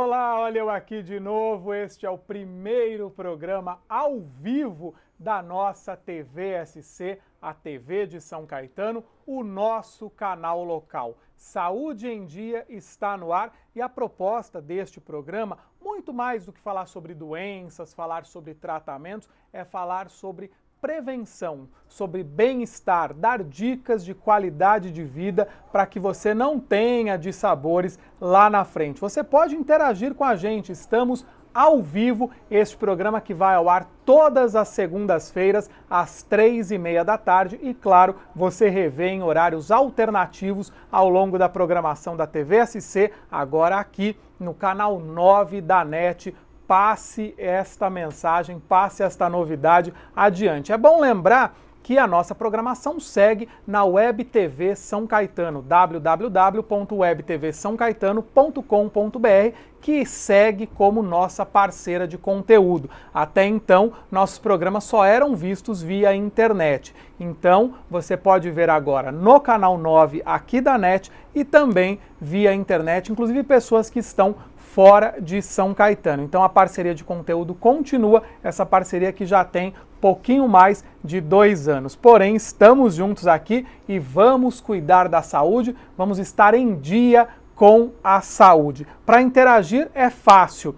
Olá, olha eu aqui de novo. Este é o primeiro programa ao vivo da nossa TVSC, a TV de São Caetano, o nosso canal local. Saúde em Dia está no ar e a proposta deste programa, muito mais do que falar sobre doenças, falar sobre tratamentos, é falar sobre prevenção, sobre bem-estar, dar dicas de qualidade de vida para que você não tenha dissabores lá na frente. Você pode interagir com a gente, estamos ao vivo, este programa que vai ao ar todas as segundas-feiras às 3h30 da tarde e, claro, você revê em horários alternativos ao longo da programação da TVSC, agora aqui no canal 9 da NET. Passe esta mensagem, passe esta novidade adiante. É bom lembrar que a nossa programação segue na Web TV São Caetano, www.webtvsaocaetano.com.br, que segue como nossa parceira de conteúdo. Até então, nossos programas só eram vistos via internet. Então, você pode ver agora no canal 9 aqui da NET e também via internet, inclusive pessoas que estão fora de São Caetano. Então a parceria de conteúdo continua, essa parceria que já tem pouquinho mais de 2 anos. Porém, estamos juntos aqui e vamos cuidar da saúde, vamos estar em dia com a saúde. Para interagir é fácil,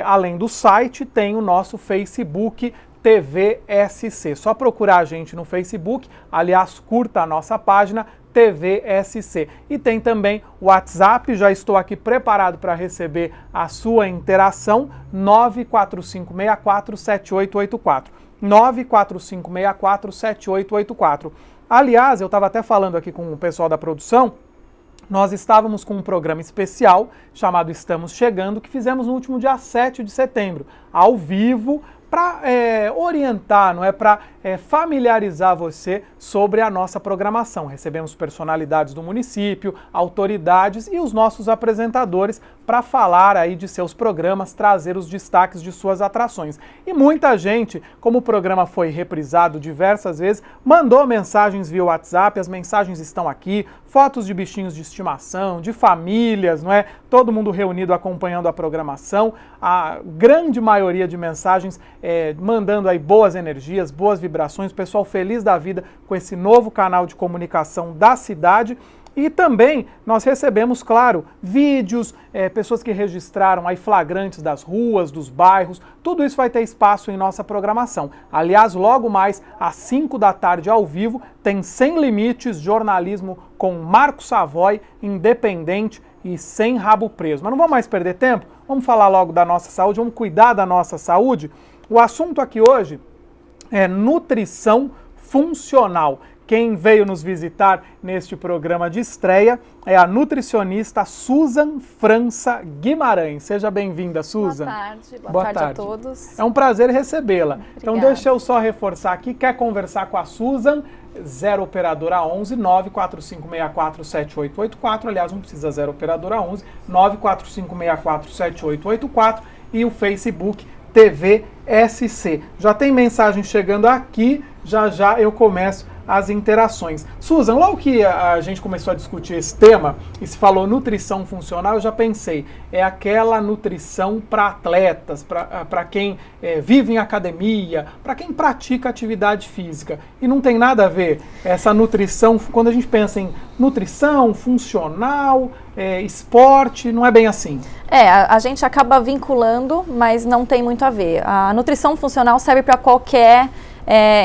além do site tem o nosso Facebook TVSC. Só procurar a gente no Facebook, aliás, curta a nossa página TVSC. E tem também o WhatsApp, já estou aqui preparado para receber a sua interação, 945647884. 945647884. Aliás, eu estava até falando aqui com o pessoal da produção, nós estávamos com um programa especial chamado Estamos Chegando, que fizemos no último dia 7 de setembro, ao vivo, para orientar, não é, para familiarizar você sobre a nossa programação. Recebemos personalidades do município, autoridades e os nossos apresentadores para falar aí de seus programas, trazer os destaques de suas atrações. E muita gente, como o programa foi reprisado diversas vezes, mandou mensagens via WhatsApp, as mensagens estão aqui, fotos de bichinhos de estimação, de famílias, não é? Todo mundo reunido acompanhando a programação, a grande maioria de mensagens mandando aí boas energias, boas vibrações, o pessoal feliz da vida com esse novo canal de comunicação da cidade. E também nós recebemos, claro, vídeos, pessoas que registraram aí flagrantes das ruas, dos bairros, tudo isso vai ter espaço em nossa programação. Aliás, logo mais às 5 da tarde ao vivo, tem Sem Limites, jornalismo com Marco Savoy, independente e sem rabo preso. Mas não vamos mais perder tempo, vamos falar logo da nossa saúde, vamos cuidar da nossa saúde. O assunto aqui hoje é nutrição funcional. Quem veio nos visitar neste programa de estreia é a nutricionista Susan França Guimarães. Seja bem-vinda, Susan. Boa tarde a todos. É um prazer recebê-la. Então deixa eu só reforçar aqui, quer conversar com a Susan? 0 operadora 11 945647884. Aliás, não precisa 0 operadora 11 945647884 e o Facebook TVSC. Já tem mensagem chegando aqui, já eu começo as interações. Susan, logo que a gente começou a discutir esse tema e se falou nutrição funcional, eu já pensei, é aquela nutrição para atletas, para quem vive em academia, para quem pratica atividade física. E não tem nada a ver essa nutrição, quando a gente pensa em nutrição funcional, esporte, não é bem assim. A gente acaba vinculando, mas não tem muito a ver. A nutrição funcional serve para qualquer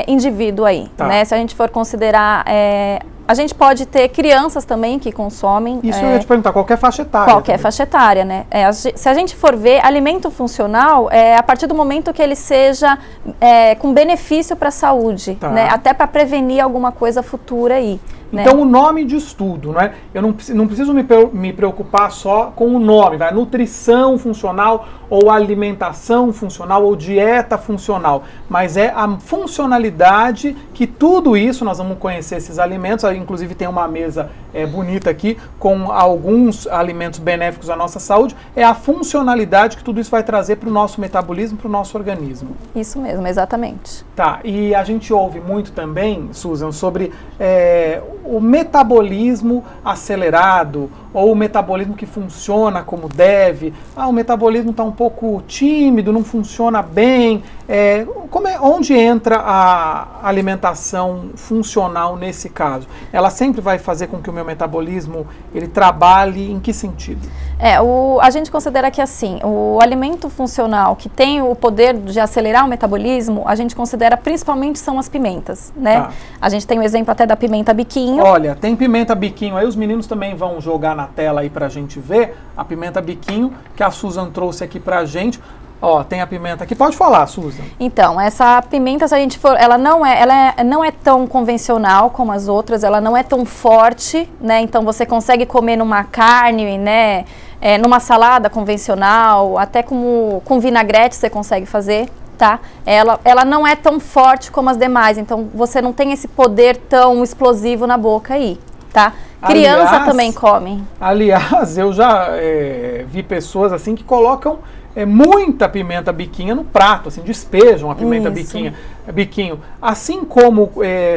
indivíduo aí, tá, né? Se a gente for considerar, a gente pode ter crianças também que consomem. Isso eu ia te perguntar, qualquer faixa etária. Qualquer também. Faixa etária, né? Se a gente for ver, alimento funcional a partir do momento que ele seja com benefício para a saúde, tá, né? Até para prevenir alguma coisa futura aí. Então, o nome de estudo, não é? Eu não preciso me preocupar só com o nome, vai? Nutrição funcional ou alimentação funcional ou dieta funcional, mas é a funcionalidade que tudo isso, nós vamos conhecer esses alimentos, inclusive tem uma mesa bonita aqui com alguns alimentos benéficos à nossa saúde, é a funcionalidade que tudo isso vai trazer para o nosso metabolismo, para o nosso organismo. Isso mesmo, exatamente. Tá, e a gente ouve muito também, Susan, sobre o metabolismo acelerado ou o metabolismo que funciona como deve, o metabolismo está um pouco tímido, não funciona bem. Onde entra a alimentação funcional nesse caso? Ela sempre vai fazer com que o meu metabolismo ele trabalhe em que sentido? A gente considera que assim, o alimento funcional que tem o poder de acelerar o metabolismo, a gente considera principalmente são as pimentas, né? Tá. A gente tem o exemplo até da pimenta biquinho. Olha, tem pimenta biquinho aí, os meninos também vão jogar na tela aí pra gente ver a pimenta biquinho que a Susan trouxe aqui pra gente. Ó, tem a pimenta aqui. Pode falar, Susan. Então, essa pimenta, se a gente for, ela não é tão convencional como as outras, ela não é tão forte, né? Então você consegue comer numa carne, né? Numa salada convencional, até com vinagrete você consegue fazer, tá? Ela não é tão forte como as demais, então você não tem esse poder tão explosivo na boca aí, tá? Criança também come. Aliás, eu já vi pessoas assim que colocam muita pimenta biquinha no prato, assim, despejam a pimenta biquinho. Assim como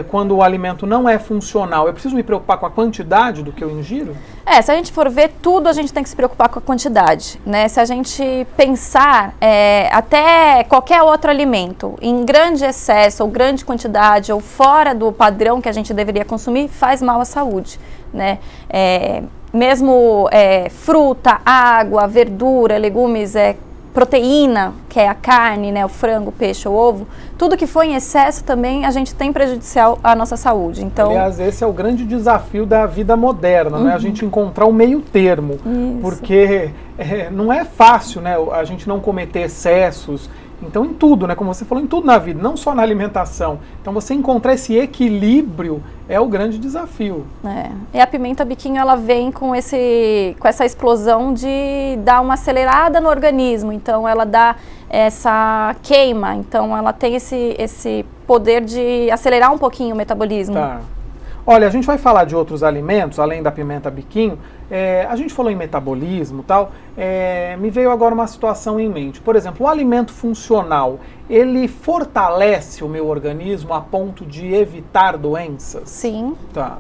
quando o alimento não é funcional, eu preciso me preocupar com a quantidade do que eu ingiro? Se a gente for ver tudo, a gente tem que se preocupar com a quantidade, né? Se a gente pensar até qualquer outro alimento em grande excesso ou grande quantidade ou fora do padrão que a gente deveria consumir, faz mal à saúde, né? Mesmo fruta, água, verdura, legumes, proteína, que é a carne, né, o frango, o peixe, o ovo, tudo que for em excesso também a gente tem prejudicial à nossa saúde. Então, aliás, esse é o grande desafio da vida moderna, né? A gente encontrar o meio termo, porque não é fácil, né, a gente não cometer excessos. Então, em tudo, né? Como você falou, em tudo na vida, não só na alimentação. Então, você encontrar esse equilíbrio é o grande desafio. E a pimenta biquinho, ela vem com essa explosão de dar uma acelerada no organismo. Então, ela dá essa queima. Então, ela tem esse poder de acelerar um pouquinho o metabolismo. Tá. Olha, a gente vai falar de outros alimentos, além da pimenta biquinho. A gente falou em metabolismo e tal, me veio agora uma situação em mente. Por exemplo, o alimento funcional, ele fortalece o meu organismo a ponto de evitar doenças? Sim. Tá.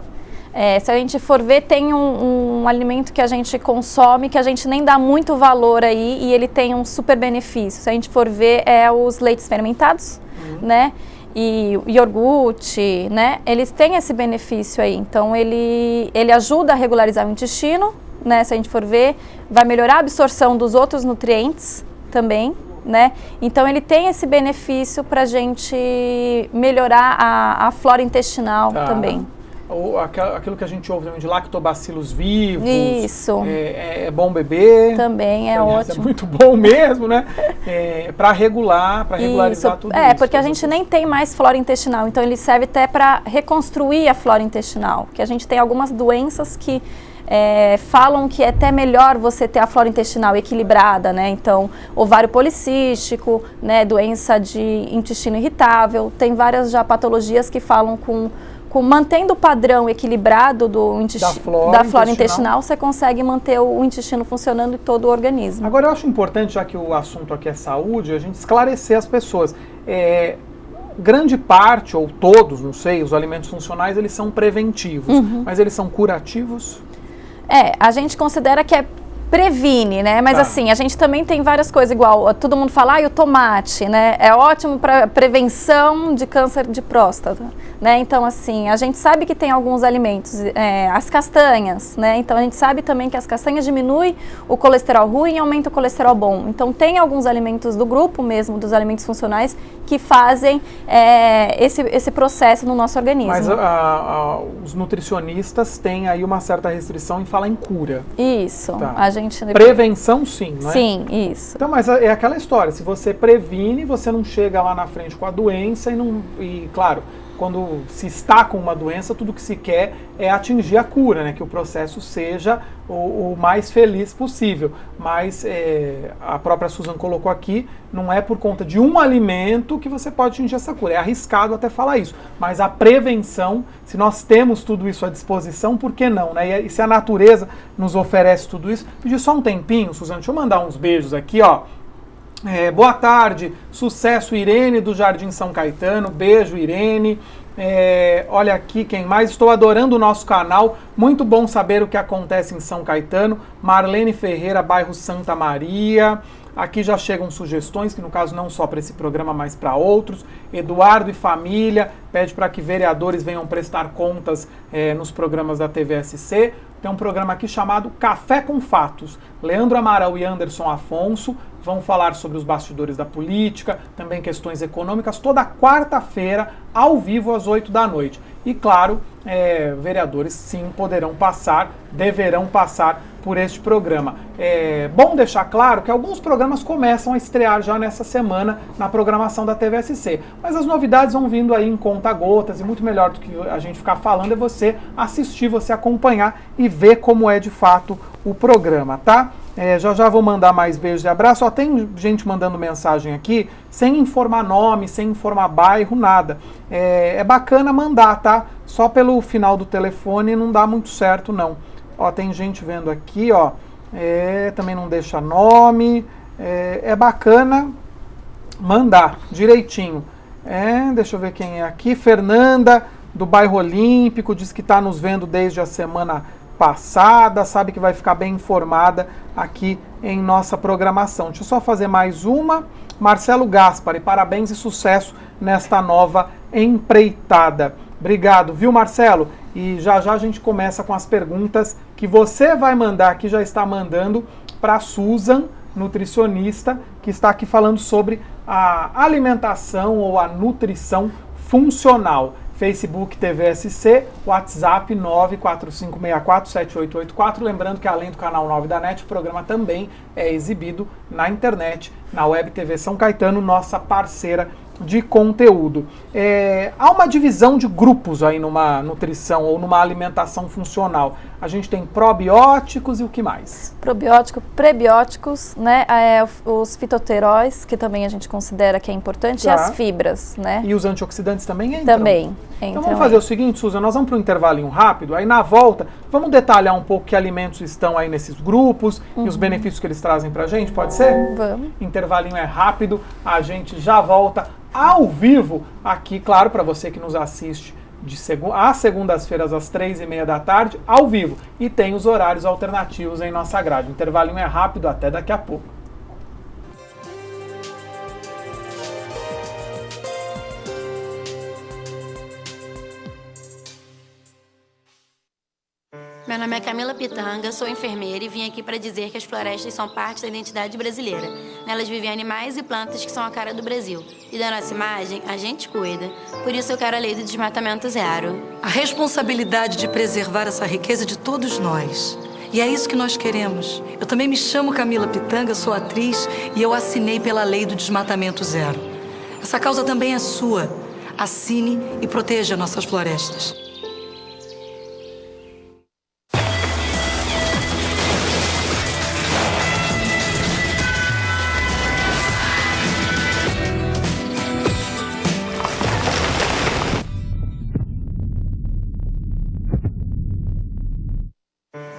Se a gente for ver, tem um alimento que a gente consome que a gente nem dá muito valor aí e ele tem um super benefício. Se a gente for ver, os leites fermentados, né? E o iogurte, né? Eles têm esse benefício aí. Então, ele ajuda a regularizar o intestino, né? Se a gente for ver, vai melhorar a absorção dos outros nutrientes também, né? Então, ele tem esse benefício para a gente melhorar a flora intestinal também. Ou aquilo que a gente ouve também de lactobacilos vivos. Isso. É bom beber. Também é ótimo. É muito bom mesmo, né? Para regularizar tudo isso. Porque a gente nem tem mais flora intestinal, então ele serve até para reconstruir a flora intestinal, que a gente tem algumas doenças que falam que é até melhor você ter a flora intestinal equilibrada, né? Então, ovário policístico, né? Doença de intestino irritável, tem várias já patologias que falam mantendo o padrão equilibrado da flora intestinal, você consegue manter o intestino funcionando em todo o organismo. Agora, eu acho importante, já que o assunto aqui é saúde, a gente esclarecer as pessoas. Grande parte, ou todos, não sei, os alimentos funcionais, eles são preventivos, mas eles são curativos? A gente considera que previne, né? Mas assim, a gente também tem várias coisas igual, todo mundo fala, o tomate, né? É ótimo para prevenção de câncer de próstata, né? Então, assim, a gente sabe que tem alguns alimentos, as castanhas, né? Então, a gente sabe também que as castanhas diminuem o colesterol ruim e aumentam o colesterol bom. Então, tem alguns alimentos do grupo mesmo, dos alimentos funcionais, que fazem esse processo no nosso organismo. Mas os nutricionistas têm aí uma certa restrição em falar em cura. Isso. Prevenção, sim, não é? Sim, isso. Então, mas é aquela história, se você previne, você não chega lá na frente com a doença e claro, quando se está com uma doença, tudo que se quer é atingir a cura, né? Que o processo seja o mais feliz possível. Mas a própria Susan colocou aqui, não é por conta de um alimento que você pode atingir essa cura. É arriscado até falar isso. Mas a prevenção, se nós temos tudo isso à disposição, por que não, né? E se a natureza nos oferece tudo isso, pedir só um tempinho, Susan, deixa eu mandar uns beijos aqui, ó. Boa tarde, sucesso Irene do Jardim São Caetano, beijo Irene. Olha aqui quem mais, estou adorando o nosso canal, muito bom saber o que acontece em São Caetano. Marlene Ferreira, bairro Santa Maria. Aqui já chegam sugestões, que no caso não só para esse programa, mas para outros. Eduardo e família pede para que vereadores venham prestar contas nos programas da TVSC. Tem um programa aqui chamado Café com Fatos. Leandro Amaral e Anderson Afonso vão falar sobre os bastidores da política, também questões econômicas, toda quarta-feira, ao vivo, às 8 da noite. E claro, vereadores sim poderão passar, deverão passar por este programa. Bom deixar claro que alguns programas começam a estrear já nessa semana na programação da TVSC, mas as novidades vão vindo aí em conta-gotas, e muito melhor do que a gente ficar falando é você assistir, você acompanhar e ver como é de fato o programa, tá? Já vou mandar mais beijos e abraços. Só tem gente mandando mensagem aqui sem informar nome, sem informar bairro, nada. É bacana mandar, tá? Só pelo final do telefone não dá muito certo, não. Ó, tem gente vendo aqui, ó. Também não deixa nome. É bacana mandar direitinho. Deixa eu ver quem é aqui. Fernanda, do bairro Olímpico, diz que está nos vendo desde a semana passada, sabe que vai ficar bem informada aqui em nossa programação. Deixa eu só fazer mais uma. Marcelo Gaspari, parabéns e sucesso nesta nova empreitada. Obrigado, viu, Marcelo? E já a gente começa com as perguntas que você vai mandar, que já está mandando para a Susan, nutricionista, que está aqui falando sobre a alimentação ou a nutrição funcional. Facebook TVSC, WhatsApp 945647884. Lembrando que além do canal 9 da NET, o programa também é exibido na internet, na Web TV São Caetano, nossa parceira de conteúdo. Há uma divisão de grupos aí numa nutrição ou numa alimentação funcional. A gente tem probióticos e o que mais? Probiótico, prebióticos, né? Os fitoteróis, que também a gente considera que é importante, e as fibras, né? E os antioxidantes também entram? Também. Então vamos fazer o seguinte, Susan, nós vamos para um intervalinho rápido, aí na volta vamos detalhar um pouco que alimentos estão aí nesses grupos e os benefícios que eles trazem pra gente, pode ser? Vamos. Intervalinho é rápido, a gente já volta ao vivo aqui, claro, para você que nos assiste às segundas-feiras às 3h30 da tarde, ao vivo. E tem os horários alternativos em nossa grade. O intervalinho é rápido, até daqui a pouco. Meu nome é Camila Pitanga, sou enfermeira e vim aqui para dizer que as florestas são parte da identidade brasileira. Nelas vivem animais e plantas que são a cara do Brasil. E da nossa imagem, a gente cuida. Por isso eu quero a lei do desmatamento zero. A responsabilidade de preservar essa riqueza de todos nós. E é isso que nós queremos. Eu também me chamo Camila Pitanga, sou atriz e eu assinei pela lei do desmatamento zero. Essa causa também é sua. Assine e proteja nossas florestas.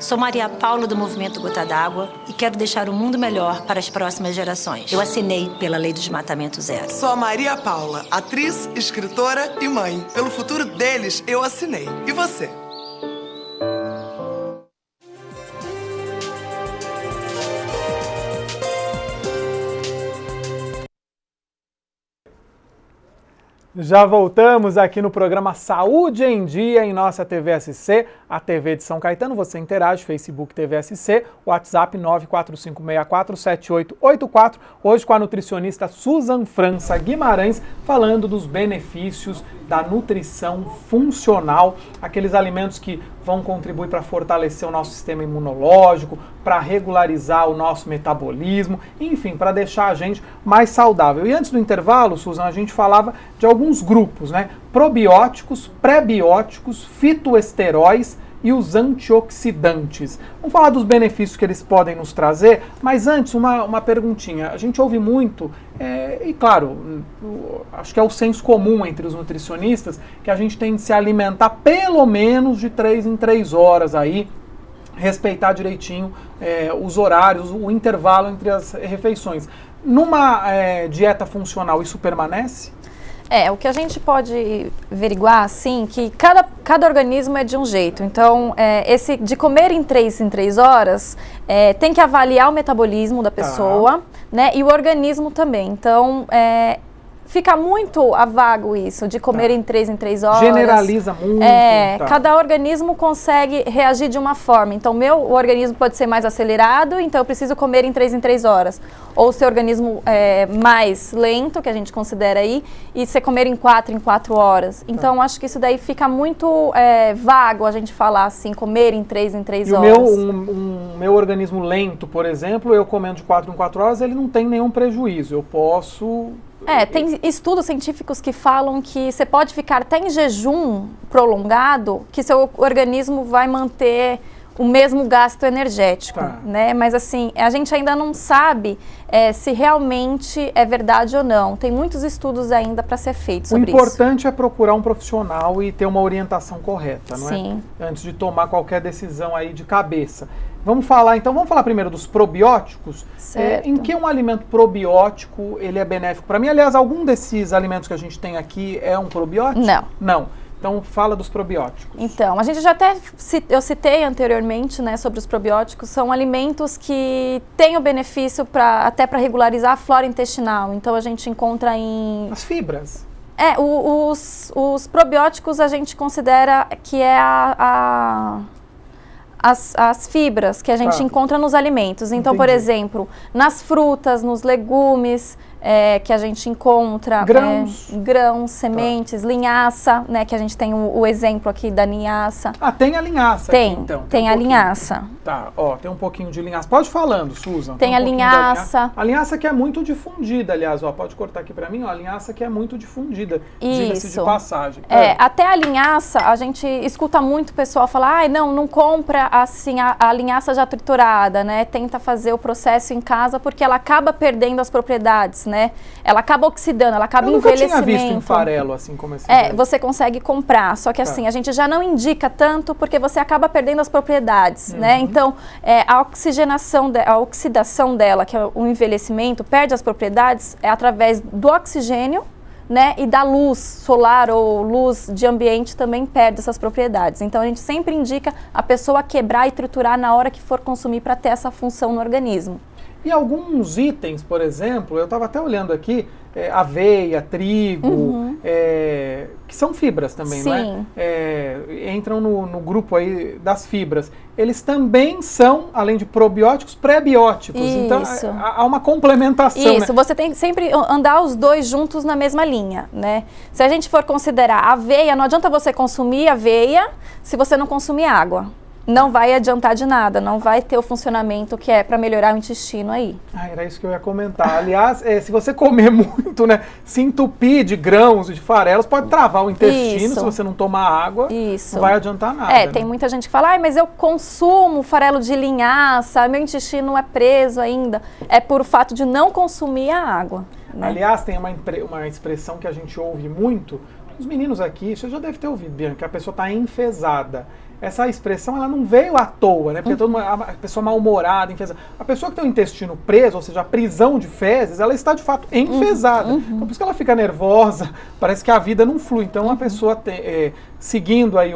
Sou Maria Paula do Movimento Gota d'Água e quero deixar o mundo melhor para as próximas gerações. Eu assinei pela Lei do Desmatamento Zero. Sou a Maria Paula, atriz, escritora e mãe. Pelo futuro deles, eu assinei. E você? Já voltamos aqui no programa Saúde em Dia em nossa TVSC, a TV de São Caetano. Você interage, Facebook TVSC, WhatsApp 945647884. Hoje com a nutricionista Susan França Guimarães, falando dos benefícios da nutrição funcional, aqueles alimentos que vão contribuir para fortalecer o nosso sistema imunológico, para regularizar o nosso metabolismo, enfim, para deixar a gente mais saudável. E antes do intervalo, Susan, a gente falava de alguns grupos, né? Probióticos, prebióticos, fitoesteróis e os antioxidantes. Vamos falar dos benefícios que eles podem nos trazer, mas antes uma perguntinha. A gente ouve muito, e claro, acho que é o senso comum entre os nutricionistas, que a gente tem de se alimentar pelo menos de 3 em 3 horas aí, respeitar direitinho os horários, o intervalo entre as refeições. Numa dieta funcional, isso permanece? O que a gente pode averiguar, assim, que cada organismo é de um jeito. Então, esse de comer em 3 horas, tem que avaliar o metabolismo da pessoa, né? E o organismo também. Então, fica muito a vago isso, de comer em 3 horas. Generaliza muito. Cada organismo consegue reagir de uma forma. Então, o organismo pode ser mais acelerado, então eu preciso comer em 3 horas. Ou o seu organismo mais lento, que a gente considera aí, e você comer em 4 horas. Então, acho que isso daí fica muito vago a gente falar assim, comer em 3 horas. O meu organismo lento, por exemplo, eu comendo de 4 em 4 horas, ele não tem nenhum prejuízo. Eu posso... Tem estudos científicos que falam que você pode ficar até em jejum prolongado, que seu organismo vai manter o mesmo gasto energético, né? Mas assim, a gente ainda não sabe se realmente é verdade ou não. Tem muitos estudos ainda para ser feitos sobre isso. O importante é procurar um profissional e ter uma orientação correta, não é? Sim. Antes de tomar qualquer decisão aí de cabeça. Vamos falar primeiro dos probióticos. Certo. Em que um alimento probiótico ele é benéfico para mim? Aliás, algum desses alimentos que a gente tem aqui é um probiótico? Não. Então, fala dos probióticos. Então, a gente já eu citei anteriormente, né, sobre os probióticos, são alimentos que têm o benefício até para regularizar a flora intestinal. Então, a gente encontra as fibras. Os probióticos a gente considera que é as fibras que a gente encontra nos alimentos. Então, por exemplo, nas frutas, nos legumes, que a gente encontra grãos, sementes, linhaça, né, que a gente tem o exemplo aqui da linhaça. Tem a linhaça aqui, então. Tem a linhaça. Tem um pouquinho de linhaça. Pode falando, Susan. Tem a linhaça. A linhaça que é muito difundida, aliás, pode cortar aqui pra mim, a linhaça que é muito difundida, diga-se de passagem. Até a linhaça, a gente escuta muito o pessoal falar, não compra assim a linhaça já triturada, né? Tenta fazer o processo em casa porque ela acaba perdendo as propriedades, né? Ela acaba oxidando, ela acaba envelhecimento. Eu nunca tinha visto em farelo assim como esse. Você consegue comprar, só que assim, a gente já não indica tanto porque você acaba perdendo as propriedades, né? Então, a oxidação dela, que é o envelhecimento, perde as propriedades através do oxigênio, né, e da luz solar ou luz de ambiente também perde essas propriedades. Então, a gente sempre indica a pessoa quebrar e triturar na hora que for consumir para ter essa função no organismo. E alguns itens, por exemplo, eu estava até olhando aqui, aveia, trigo, que são fibras também, não é? Entram no grupo aí das fibras. Eles também são, além de probióticos, pré-bióticos. Então, há uma complementação. Isso, você tem que sempre andar os dois juntos na mesma linha, né? Se a gente for considerar aveia, não adianta você consumir aveia se você não consumir água. Não vai adiantar de nada, não vai ter o funcionamento que é para melhorar o intestino aí. Era isso que eu ia comentar. Aliás, se você comer muito, né, se entupir de grãos e de farelos, pode travar o intestino. Se você não tomar água, não vai adiantar nada. Tem muita gente que fala, mas eu consumo farelo de linhaça, meu intestino é preso ainda. É por fato de não consumir a água. Né? Aliás, tem uma expressão que a gente ouve muito, os meninos aqui, você já deve ter ouvido, Bianca, que a pessoa está enfesada. Essa expressão, ela não veio à toa, né? Porque a pessoa mal-humorada, enfesada. A pessoa que tem o intestino preso, ou seja, a prisão de fezes, ela está de fato enfesada. Então, por isso que ela fica nervosa, parece que a vida não flui. Então, a pessoa seguindo aí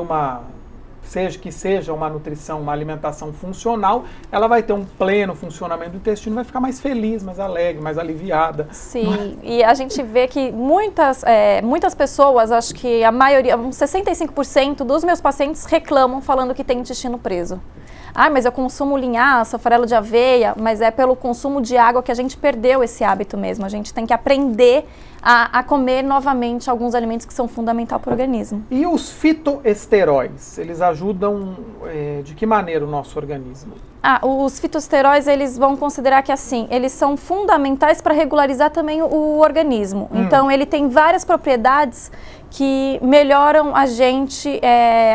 seja uma nutrição, uma alimentação funcional, ela vai ter um pleno funcionamento do intestino, vai ficar mais feliz, mais alegre, mais aliviada. Sim, e a gente vê que muitas pessoas, acho que a maioria, uns 65% dos meus pacientes reclamam falando que tem intestino preso. Mas eu consumo linhaça, farelo de aveia, mas é pelo consumo de água que a gente perdeu esse hábito mesmo. A gente tem que aprender a comer novamente alguns alimentos que são fundamentais para o organismo. E os fitoesteróis, eles ajudam de que maneira o nosso organismo? Os fitoesteróis, eles vão considerar que assim, eles são fundamentais para regularizar também o organismo. Então, ele tem várias propriedades que melhoram a gente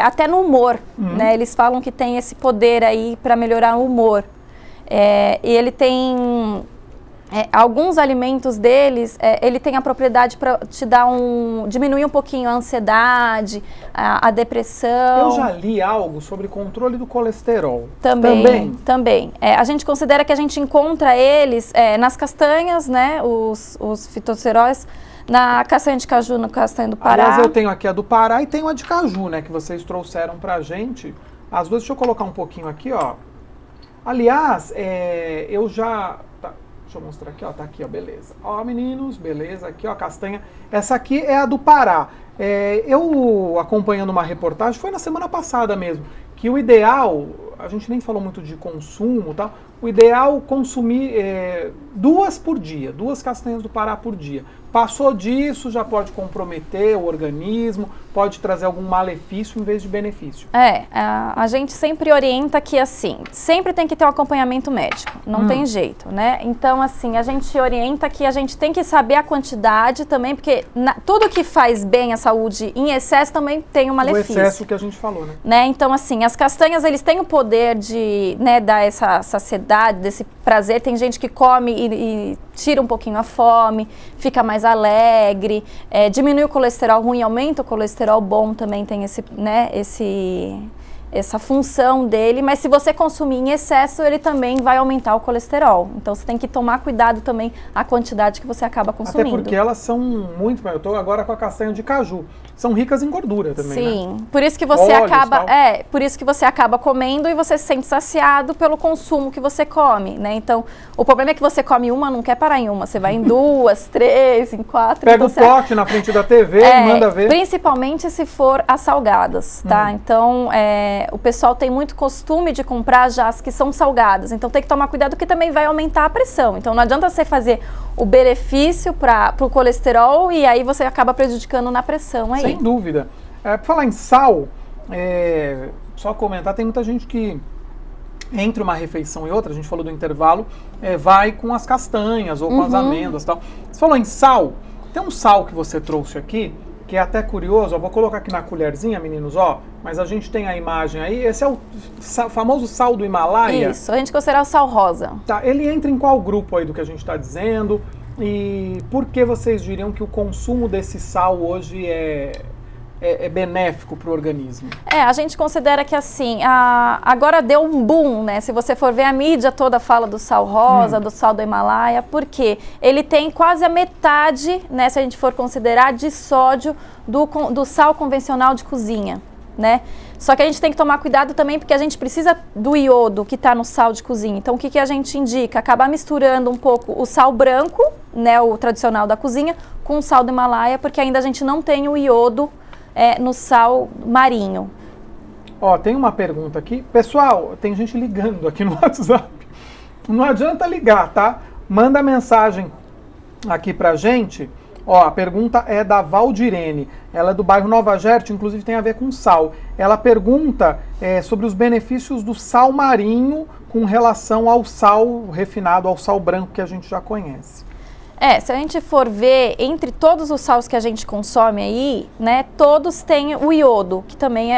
até no humor, né? Eles falam que tem esse poder aí para melhorar o humor. E ele tem Alguns alimentos deles, ele tem a propriedade para te dar diminuir um pouquinho a ansiedade, a depressão. Eu já li algo sobre controle do colesterol. Também. A gente considera que a gente encontra eles nas castanhas, né, os fitosteróis, na castanha de caju, na castanha do Pará. Aliás, eu tenho aqui a do Pará e tenho a de caju, né, que vocês trouxeram pra gente. As duas, deixa eu colocar um pouquinho aqui, ó. Aliás, eu já... Deixa eu mostrar aqui, ó, tá aqui, ó, beleza. Ó, meninos, beleza, aqui, ó, a castanha. Essa aqui é a do Pará. Eu acompanhando uma reportagem, foi na semana passada mesmo, que o ideal, a gente nem falou muito de consumo e tal, o ideal consumir 2 por dia, 2 castanhas do Pará por dia. Passou disso, já pode comprometer o organismo, pode trazer algum malefício em vez de benefício. A gente sempre orienta que, assim, sempre tem que ter um acompanhamento médico, não tem jeito, né? Então, assim, a gente orienta que a gente tem que saber a quantidade também, porque tudo que faz bem à saúde em excesso também tem um malefício. O excesso que a gente falou, né? Então, assim, as castanhas, eles têm o poder de, né, dar essa saciedade, desse prazer. Tem gente que come e tira um pouquinho a fome, fica mais alegre, diminui o colesterol ruim, aumenta o colesterol bom, também tem essa função dele, mas se você consumir em excesso, ele também vai aumentar o colesterol. Então você tem que tomar cuidado também a quantidade que você acaba consumindo. Até porque elas são muito, eu estou agora com a castanha de caju, são ricas em gordura também, Sim, né? por isso que você acaba, por isso que você acaba comendo e você se sente saciado pelo consumo que você come, né? Então, o problema é que você come uma, não quer parar em uma, você vai em 2, 3, em 4. Pega o pote na frente da TV e manda ver. Principalmente se for as salgadas, tá? Então, o pessoal tem muito costume de comprar já as que são salgadas, então tem que tomar cuidado porque também vai aumentar a pressão. Então não adianta você fazer o benefício para o colesterol e aí você acaba prejudicando na pressão aí. Sem dúvida. Por falar em sal, só comentar, tem muita gente que entre uma refeição e outra, a gente falou do intervalo, vai com as castanhas ou com as amêndoas e tal. Você falou em sal, tem um sal que você trouxe aqui, que é até curioso, eu vou colocar aqui na colherzinha, meninos, ó, mas a gente tem a imagem aí, esse é o famoso sal do Himalaia. Isso, a gente considera o sal rosa. Tá, ele entra em qual grupo aí do que a gente está dizendo? E por que vocês diriam que o consumo desse sal hoje é benéfico para o organismo? A gente considera que assim, agora deu um boom, né? Se você for ver, a mídia toda fala do sal rosa, do sal do Himalaia, porque ele tem quase a metade, né, se a gente for considerar, de sódio do sal convencional de cozinha, né? Só que a gente tem que tomar cuidado também porque a gente precisa do iodo que está no sal de cozinha. Então o que a gente indica? Acabar misturando um pouco o sal branco, né, o tradicional da cozinha, com o sal do Himalaia, porque ainda a gente não tem o iodo no sal marinho. Ó, tem uma pergunta aqui. Pessoal, tem gente ligando aqui no WhatsApp. Não adianta ligar, tá? Manda mensagem aqui pra gente. Ó, a pergunta é da Valdirene. Ela é do bairro Nova Gerte, inclusive tem a ver com sal. Ela pergunta sobre os benefícios do sal marinho com relação ao sal refinado, ao sal branco que a gente já conhece. Se a gente for ver, entre todos os sais que a gente consome aí, né, todos têm o iodo, que também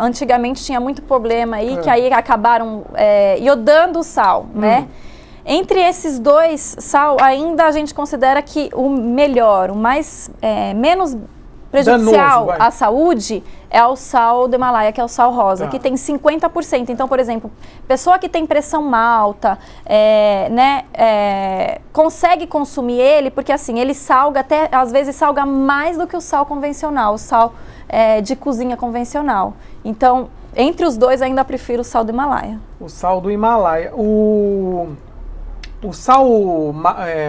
antigamente tinha muito problema aí, que aí acabaram iodando o sal, né? Entre esses dois sal, ainda a gente considera que o melhor, o mais menos prejudicial à saúde é o sal do Himalaia, que é o sal rosa, que tem 50%. Então, por exemplo, pessoa que tem pressão alta, consegue consumir ele, porque assim, ele salga até, às vezes salga mais do que o sal convencional, o sal de cozinha convencional. Então, entre os dois, ainda prefiro o sal do Himalaia. O sal do Himalaia. O sal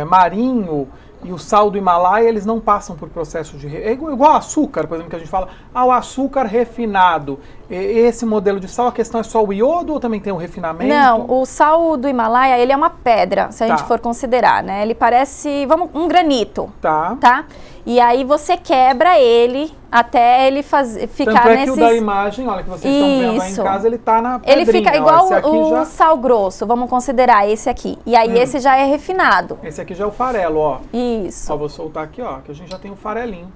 marinho e o sal do Himalaia, eles não passam por processo de... É igual açúcar, por exemplo, que a gente fala, o açúcar refinado. Esse modelo de sal, a questão é só o iodo ou também tem o refinamento? Não, o sal do Himalaia, ele é uma pedra, se a gente for considerar, né? Ele parece, um granito. Tá? E aí você quebra ele até ele ficar Tanto é que o da imagem, olha, que vocês estão vendo aí em casa, ele tá na pedrinha. Ele fica igual o sal grosso, vamos considerar esse aqui. E aí esse já é refinado. Esse aqui já é o farelo, ó. Isso. Ó, vou soltar aqui, ó, que a gente já tem o farelinho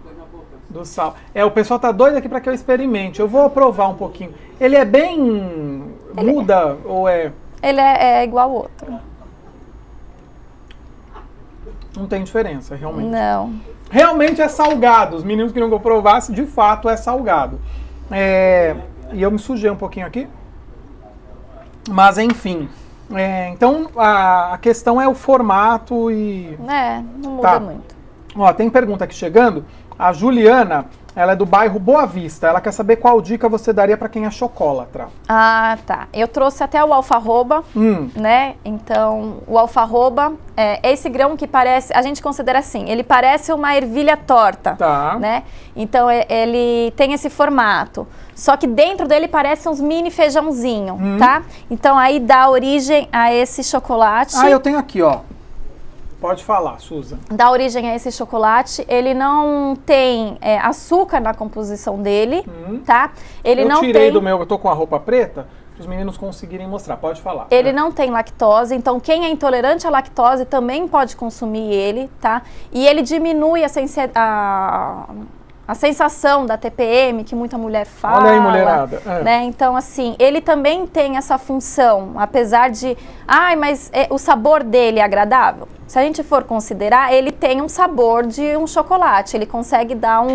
do sal. O pessoal tá doido aqui para que eu experimente. Eu vou provar um pouquinho. Ele é bem... muda ou é... Ele é igual ao outro. Não tem diferença, realmente. Não. Realmente é salgado. Os meninos queriam que eu provasse, de fato é salgado. E eu me sujei um pouquinho aqui. Mas enfim. Então a questão é o formato e... não muda muito. Ó, tem pergunta aqui chegando. A Juliana, ela é do bairro Boa Vista. Ela quer saber qual dica você daria para quem é chocolatra. Ah, tá. Eu trouxe até o alfarroba, né? Então, o alfarroba é esse grão que parece, a gente considera assim, ele parece uma ervilha torta, né? Então, ele tem esse formato. Só que dentro dele parece uns mini feijãozinho, tá? Então, aí dá origem a esse chocolate. Ah, eu tenho aqui, ó. Pode falar, Susan. Dá origem a esse chocolate. Ele não tem açúcar na composição dele, tá? Ele não tirei do meu, eu tô com a roupa preta, para os meninos conseguirem mostrar. Pode falar. Ele não tem lactose, então quem é intolerante à lactose também pode consumir ele, tá? E ele diminui a sensação da TPM, que muita mulher fala. Olha aí, mulherada. Né? Então, assim, ele também tem essa função, apesar de... mas o sabor dele é agradável? Se a gente for considerar, ele tem um sabor de um chocolate. Ele consegue dar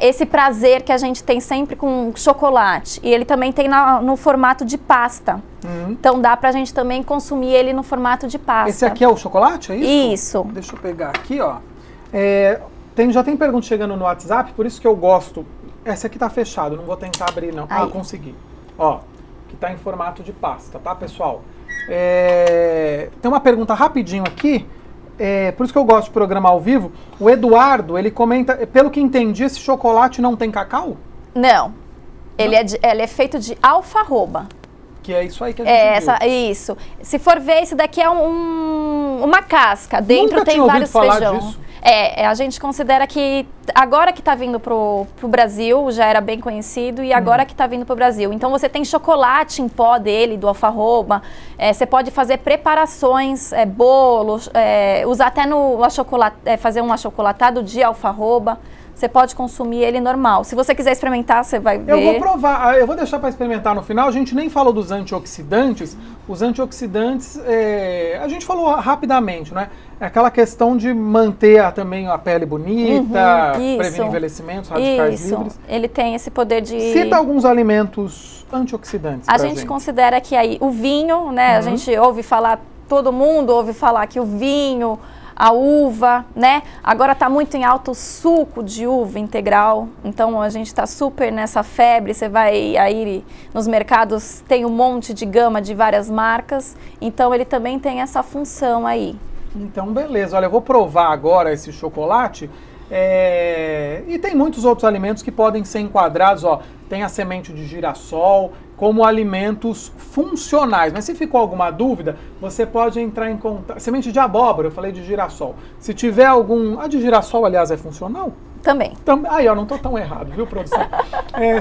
esse prazer que a gente tem sempre com chocolate. E ele também tem no formato de pasta. Então, dá pra gente também consumir ele no formato de pasta. Esse aqui é o chocolate, é isso? Isso. Deixa eu pegar aqui, ó. Já tem pergunta chegando no WhatsApp, por isso que eu gosto. Esse aqui tá fechado, não vou tentar abrir não. Aí. Consegui. Ó, que tá em formato de pasta, tá, pessoal? Tem uma pergunta rapidinho aqui, por isso que eu gosto de programa ao vivo. O Eduardo, ele comenta, pelo que entendi, esse chocolate não tem cacau? Não. Ele é feito de alfarroba. Que é isso aí que a gente viu. Isso. Se for ver, esse daqui é uma casca. Dentro tem vários feijão. Disso. A gente considera que agora que está vindo pro Brasil, já era bem conhecido, e agora que está vindo pro Brasil. Então você tem chocolate em pó dele, do alfarroba, você pode fazer preparações, bolos, usar até fazer um achocolatado de alfarroba. Você pode consumir ele normal. Se você quiser experimentar, você vai ver. Eu vou provar, eu vou deixar para experimentar no final. A gente nem falou dos antioxidantes. Os antioxidantes, a gente falou rapidamente, né? É aquela questão de manter também a pele bonita, prevenir envelhecimentos, radicais livres. Ele tem esse poder de... Cita alguns alimentos antioxidantes. A gente considera que aí o vinho, né? A gente ouve falar, todo mundo ouve falar que o vinho, a uva, né? Agora está muito em alta o suco de uva integral, então a gente está super nessa febre. Você vai aí nos mercados, tem um monte de gama de várias marcas, então ele também tem essa função aí. Então, beleza. Olha, eu vou provar agora esse chocolate. E tem muitos outros alimentos que podem ser enquadrados, ó. Tem a semente de girassol como alimentos funcionais. Mas se ficou alguma dúvida, você pode entrar em contato. Semente de abóbora, eu falei de girassol. Se tiver algum... A de girassol, aliás, é funcional? Também. Aí, ó, não tô tão errado, viu, produção?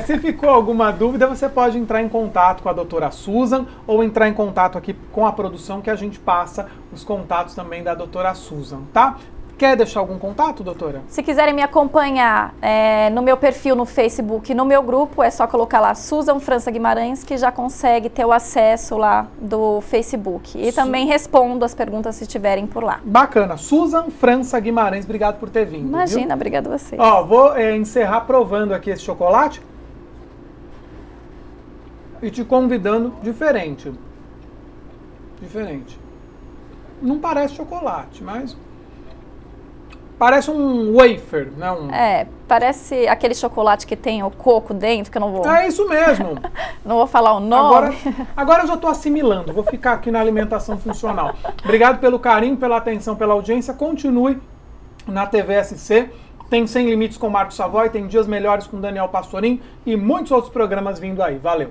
Se ficou alguma dúvida, você pode entrar em contato com a doutora Susan ou entrar em contato aqui com a produção, que a gente passa os contatos também da doutora Susan, tá? Quer deixar algum contato, doutora? Se quiserem me acompanhar no meu perfil no Facebook e no meu grupo, é só colocar lá Susan França Guimarães, que já consegue ter o acesso lá do Facebook. E também respondo as perguntas se tiverem por lá. Bacana. Susan França Guimarães, obrigado por ter vindo. Imagina, viu? obrigado a vocês. Ó, vou encerrar provando aqui esse chocolate e te convidando diferente. Não parece chocolate, mas... Parece um wafer, né? Parece aquele chocolate que tem o coco dentro, que eu não vou... É isso mesmo. Não vou falar o nome. Agora eu já estou assimilando, vou ficar aqui na alimentação funcional. Obrigado pelo carinho, pela atenção, pela audiência. Continue na TVSC. Tem Sem Limites com Marcos Savoy, tem Dias Melhores com Daniel Pastorim e muitos outros programas vindo aí. Valeu!